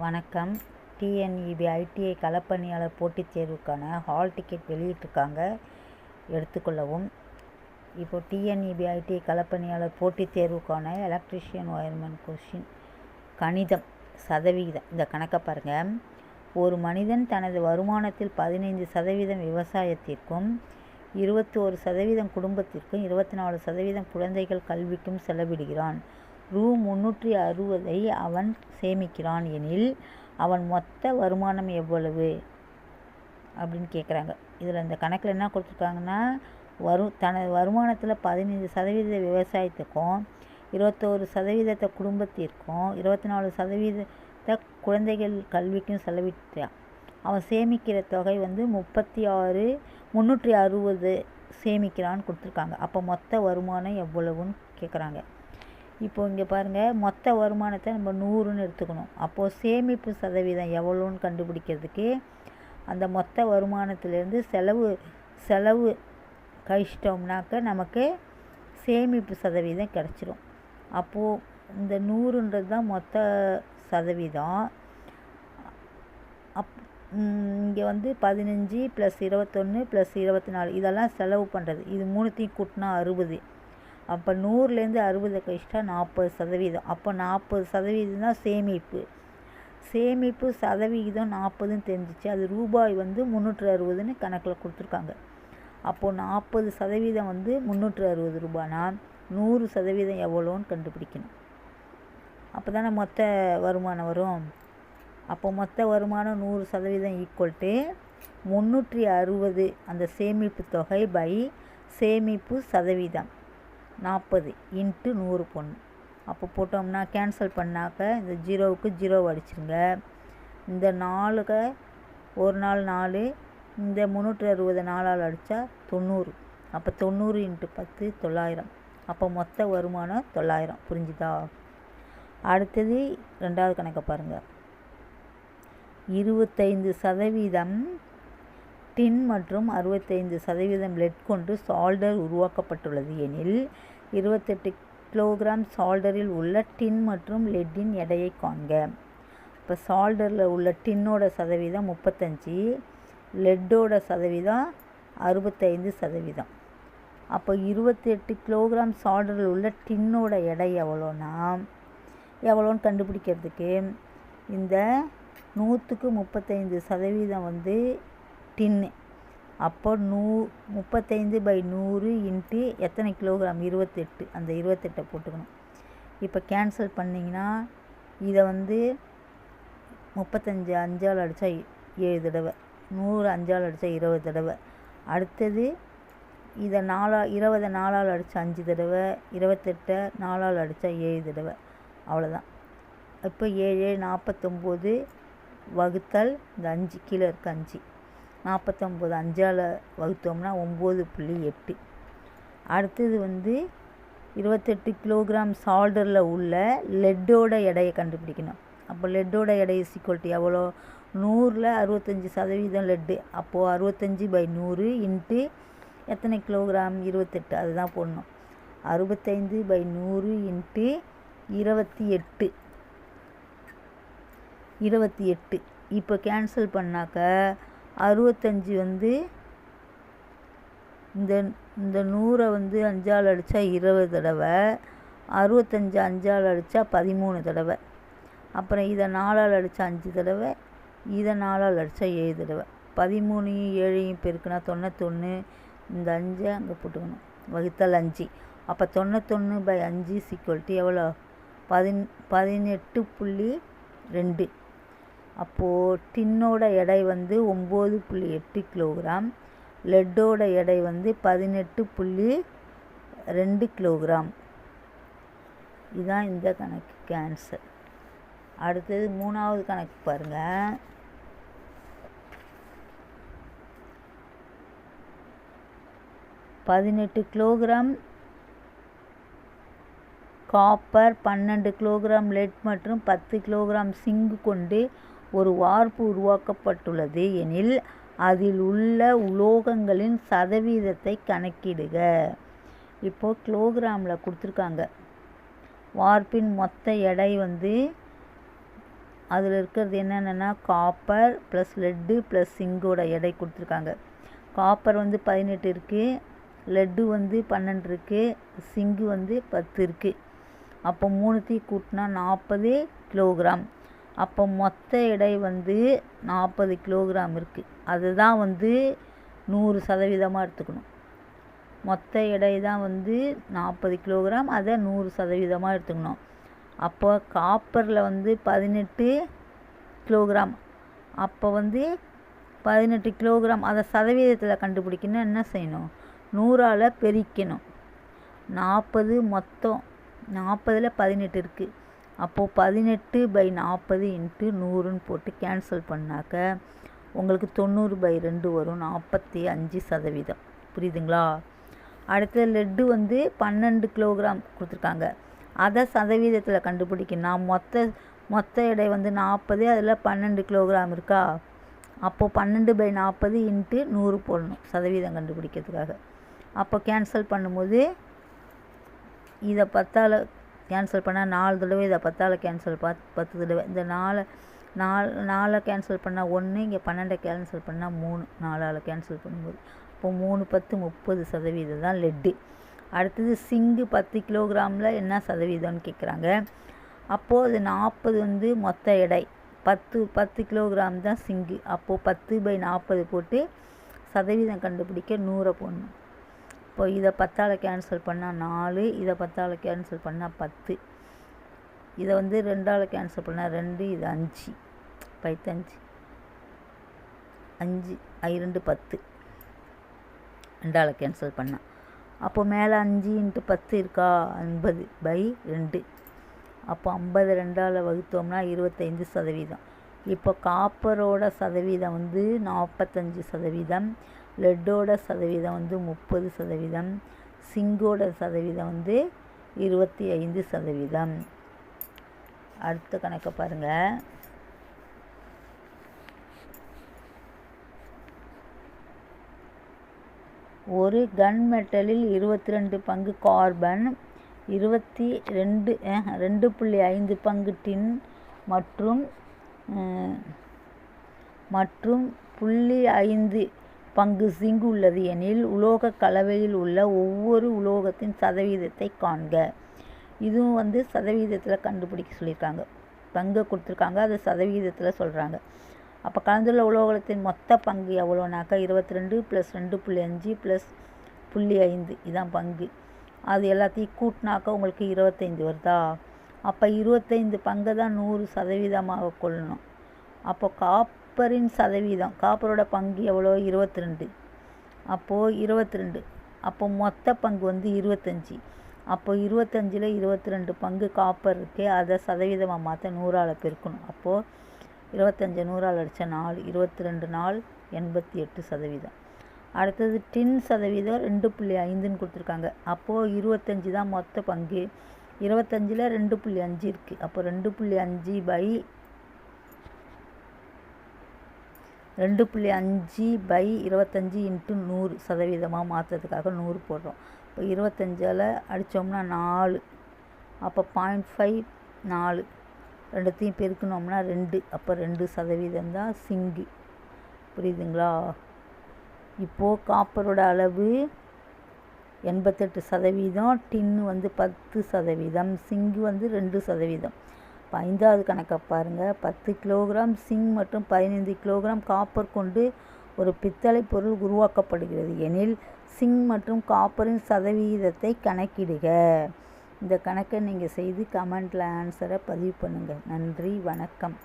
வணக்கம். TNEB ITI களப்பணியாளர் போட்டித் தேர்வுக்கான ஹால் டிக்கெட் வெளியிட்டிருக்காங்க, எடுத்துக்கொள்ளவும். இப்போ டிஎன்இபி ஐடிஐ களப்பணியாளர் போட்டித் தேர்வுக்கான எலக்ட்ரிஷியன் ஒயர்மேன் கொஸ்டின் கணிதம் சதவிகிதம். இந்த கணக்கை பாருங்கள். ஒரு மனிதன் தனது வருமானத்தில் 15% விவசாயத்திற்கும் 21% குடும்பத்திற்கும் 24% குழந்தைகள் கல்விக்கும் செலவிடுகிறான். ரூ. 360 அவன் சேமிக்கிறான் எனில் அவன் மொத்த வருமானம் எவ்வளவு அப்படின்னு கேட்குறாங்க. இதில் இந்த கணக்கில் என்ன கொடுத்துருக்காங்கன்னா, தனது வருமானத்தில் 15% விவசாயத்துக்கும் 21% குடும்பத்திற்கும் 24% குழந்தைகள் கல்விக்கும் செலவிட்டான். அவன் சேமிக்கிற தொகை 360 சேமிக்கிறான்னு கொடுத்துருக்காங்க. அப்போ மொத்த வருமானம் எவ்வளவுன்னு கேட்குறாங்க. இப்போ இங்கே பாருங்கள், மொத்த வருமானத்தை நம்ம 100ன்னு எடுத்துக்கணும். அப்போது சேமிப்பு சதவீதம் எவ்வளோன்னு கண்டுபிடிக்கிறதுக்கு அந்த மொத்த வருமானத்திலேருந்து செலவு கழிச்சிட்டோம்னாக்க நமக்கு சேமிப்பு சதவீதம் கிடச்சிரும். அப்போது இந்த 100ன்றது தான் மொத்த சதவீதம். இங்கே 15 + 21 + 24 இதெல்லாம் செலவு பண்ணுறது. இது மூணுத்தையும் கூட்டினா 60. அப்போ 100லேருந்து 60 கழிச்சிட்டா 40%. அப்போ 40% தான் சேமிப்பு சதவிகிதம் 40ன்னு தெரிஞ்சிச்சு. அது ரூபாய் 360ன்னு கணக்கில் கொடுத்துருக்காங்க. அப்போது 40% 360 ரூபானா 100% எவ்வளோன்னு கண்டுபிடிக்கணும். அப்போ தானே மொத்த வருமானம் வரும். அப்போ மொத்த வருமானம் 100% = 360 அந்த சேமிப்பு தொகை பை சேமிப்பு சதவீதம் 40 × 100 போடணும். அப்போ போட்டோம்னா கேன்சல் பண்ணாக்க இந்த 0க்கு 0 அடிச்சிருங்க. இந்த 4க்கு ஒரு நாள் 4, இந்த 360 4ஆல் அடித்தா 90. அப்போ 90 × 10 900. அப்போ மொத்த வருமானம் 900. புரிஞ்சுதா? அடுத்தது 2வது கணக்கை பாருங்கள். 25% டின் மற்றும் 65% லெட் கொண்டு சால்டர் உருவாக்கப்பட்டுள்ளது எனில் 28 கிலோகிராம் சால்டரில் உள்ள டின் மற்றும் லெட்டின் எடையை காண்க. இப்போ சால்டரில் உள்ள டின்னோட சதவீதம் 35, லெட்டோட சதவீதம் 65%. அப்போ 28 கிலோகிராம் சால்டரில் உள்ள டின்னோட எடை எவ்வளோன்னு கண்டுபிடிக்கிறதுக்கு இந்த 100க்கு 35% டின்னு. அப்போ 35/100 × எத்தனை கிலோகிராம்? 28. அந்த 28 போட்டுக்கணும். இப்போ கேன்சல் பண்ணிங்கன்னா இதை 35 5ஆல் அடித்தா 7 தடவை, 100 5ஆல் அடித்தா 20 தடவை. அடுத்தது இதை 20 4ஆல் அடித்தா 5 தடவை, 28 4ஆல் அடித்தா 7 தடவை. அவ்வளோதான். இப்போ 7 49 வகுத்தல் இந்த 5 கீழே இருக்க 5, 49 5ஆல் வகுத்தோம்னா 9.8. அடுத்தது 28 கிலோகிராம் சால்டரில் உள்ள லெட்டோட எடையை கண்டுபிடிக்கணும். அப்போ லெட்டோட எடை = எவ்வளோ? 100ல் 65% லெட்டு. அப்போது 65/100 × எத்தனை கிலோகிராம்? 28. அதுதான் போடணும். 65/100 × 28. இப்போ கேன்சல் பண்ணாக்க 65 இந்த 100 5ஆல் அடித்தா 20 தடவை, 65 5ஆல் அடித்தா 13 தடவை. அப்புறம் இதை 4ஆல் அடித்தா 5 தடவை, இதை 4ஆல் அடித்தா 7 தடவை. 13 7 பெருக்குனா 91. இந்த 5 அங்கே போட்டுக்கணும், வகுத்தல் 5. அப்போ 91/5 = எவ்வளோ? 18.2. அப்போது டின்னோட எடை 9.8 கிலோகிராம், லெட்டோட எடை 18.2 கிலோகிராம். இதுதான் இந்த கணக்குக்கு ஆன்சர். அடுத்தது 3வது கணக்கு பாருங்கள். 18 கிலோகிராம் காப்பர், 12 கிலோகிராம் லெட் மற்றும் 10 கிலோகிராம் சிங்க் கொண்டு ஒரு வார்ப்பு உருவாக்கப்பட்டுள்ளது எனில் அதில் உள்ள உலோகங்களின் சதவீதத்தை கணக்கிடுக. இப்போது கிலோகிராமில் கொடுத்துருக்காங்க. வார்ப்பின் மொத்த எடை அதில் இருக்கிறது என்னென்னா காப்பர் ப்ளஸ் லெட்டு ப்ளஸ் சிங்கோட எடை கொடுத்துருக்காங்க. காப்பர் வந்து 18 இருக்குது, லெட்டு வந்து 12 இருக்குது, சிங்கு வந்து 10 இருக்குது. அப்போ மூணுத்தையும் கூட்டினா 40 கிலோகிராம். அப்போ மொத்த எடை வந்து 40 கிலோகிராம் இருக்குது. அதுதான் வந்து 100% எடுத்துக்கணும். மொத்த எடை தான் வந்து 40 கிலோகிராம், அதை 100% எடுத்துக்கணும். அப்போ காப்பரில் வந்து 18 கிலோகிராம். அப்போ வந்து 18 கிலோகிராம் அதை சதவீதத்தில் கண்டுபிடிக்கணும். என்ன செய்யணும்? 100ஆல் பெருக்கணும். 40 மொத்தம் 40ல் 18 இருக்குது. அப்போது 18/40 × 100ன்னு போட்டு கேன்சல் பண்ணாக்க உங்களுக்கு 90/2 வரும். 45%. புரியுதுங்களா? அடுத்தது லெட்டு வந்து 12 கிலோகிராம் கொடுத்துருக்காங்க. அதை சதவீதத்தில் கண்டுபிடிக்கணும். மொத்த எடை வந்து 40, அதில் 12 கிலோகிராம் இருக்கா? அப்போது 12/40 × 100 போடணும் சதவீதம் கண்டுபிடிக்கிறதுக்காக. அப்போ கேன்சல் பண்ணும்போது இதை 10ஆல் கேன்சல் பண்ணால் 4 தடவை, இதை 10ஆல் கேன்சல் 10 தடவை. இந்த 4 கேன்சல் பண்ணால் 1, இங்கே 12 கேன்சல் பண்ணால் 3, 4ஆல் கேன்சல் பண்ணும்போது. இப்போ 3 10 30% தான் லெட்டு. அடுத்தது சிங்கு 10 கிலோகிராமில் என்ன சதவீதம்னு கேட்குறாங்க. அப்போது அது 40 வந்து மொத்த எடை, 10 கிலோகிராம் தான் சிங்கு. அப்போது 10/40 போட்டு சதவீதம் கண்டுபிடிக்க 100 போடணும். இப்போ இதை 10ஆல் கேன்சல் பண்ணால் 4, இதை 10ஆல் கேன்சல் பண்ணால் 10, இதை வந்து 2ஆல் கேன்சல் பண்ணால் 2, இது 5, 5 5 2 10, 2ஆல் கேன்சல் பண்ணால். அப்போ மேலே 5 × 10 இருக்கா? 50/2. அப்போ 50 2ஆல் வகுத்தோம்னா 25%. இப்போ காப்பரோட சதவீதம் வந்து 45%, லெட்டோட சதவீதம் வந்து 30%, சிங்கோட சதவீதம் வந்து 25%. அடுத்த கணக்கை பாருங்கள். ஒரு கன் மெட்டலில் 22 பங்கு கார்பன், 2.5 பங்கு டின் மற்றும் 0.5 பங்கு ஜிங்க் உள்ளது எனில் உலோக கலவையில் உள்ள ஒவ்வொரு உலோகத்தின் சதவீதத்தை காண்க. இதுவும் வந்து சதவீதத்தில் கண்டுபிடிக்க சொல்லியிருக்காங்க. பங்கை கொடுத்துருக்காங்க, அது சதவீதத்தில் சொல்கிறாங்க. அப்போ கலந்துள்ள உலோகத்தின் மொத்த பங்கு எவ்வளோனாக்கா 22 + 2.5 + 0.5 இதான் பங்கு. அது எல்லாத்தையும் கூட்டினாக்கா உங்களுக்கு 25 வருதா? அப்போ 25 பங்கை தான் 100% கொள்ளணும். அப்போ காப்பரின் சதவீதம், காப்பரோட பங்கு எவ்வளோ? 22. அப்போது 22, அப்போ மொத்த பங்கு வந்து 25. அப்போ 25ல் 22 பங்கு காப்பர் இருக்குது, அதை சதவீதமாக மாற்ற 100ஆல் பெருக்கணும். அப்போது 25 100ஆல் அடித்தா 4, 22 4 88%. அடுத்தது டின் சதவீதம் 2.5ன்னு கொடுத்துருக்காங்க. அப்போது 25 தான் மொத்த பங்கு, 25ல் 2.5 இருக்குது. அப்போ 2.5/25 × 100% மாற்றுறதுக்காக 100 போடுறோம். இப்போ 25ஆல் அடித்தோம்னா 4, அப்போ 0.5 4, ரெண்டுத்தையும் பெருக்கணும்னா 2, அப்போ 2% தான் சிங்கு. புரியுதுங்களா? இப்போது காப்பரோட அளவு 88%, டின்னு வந்து 10%, சிங்கு வந்து 2%. இப்போ 5வது கணக்கை பாருங்கள். 10 கிலோகிராம் சிங்க் மற்றும் 15 கிலோகிராம் காப்பர் கொண்டு ஒரு பித்தளை பொருள் உருவாக்கப்படுகிறது எனில் சிங்க் மற்றும் காப்பரின் சதவீதத்தை கணக்கிடுக. இந்த கணக்கை நீங்கள் செய்து கமெண்டில் ஆன்சரை பதிவு பண்ணுங்கள். நன்றி, வணக்கம்.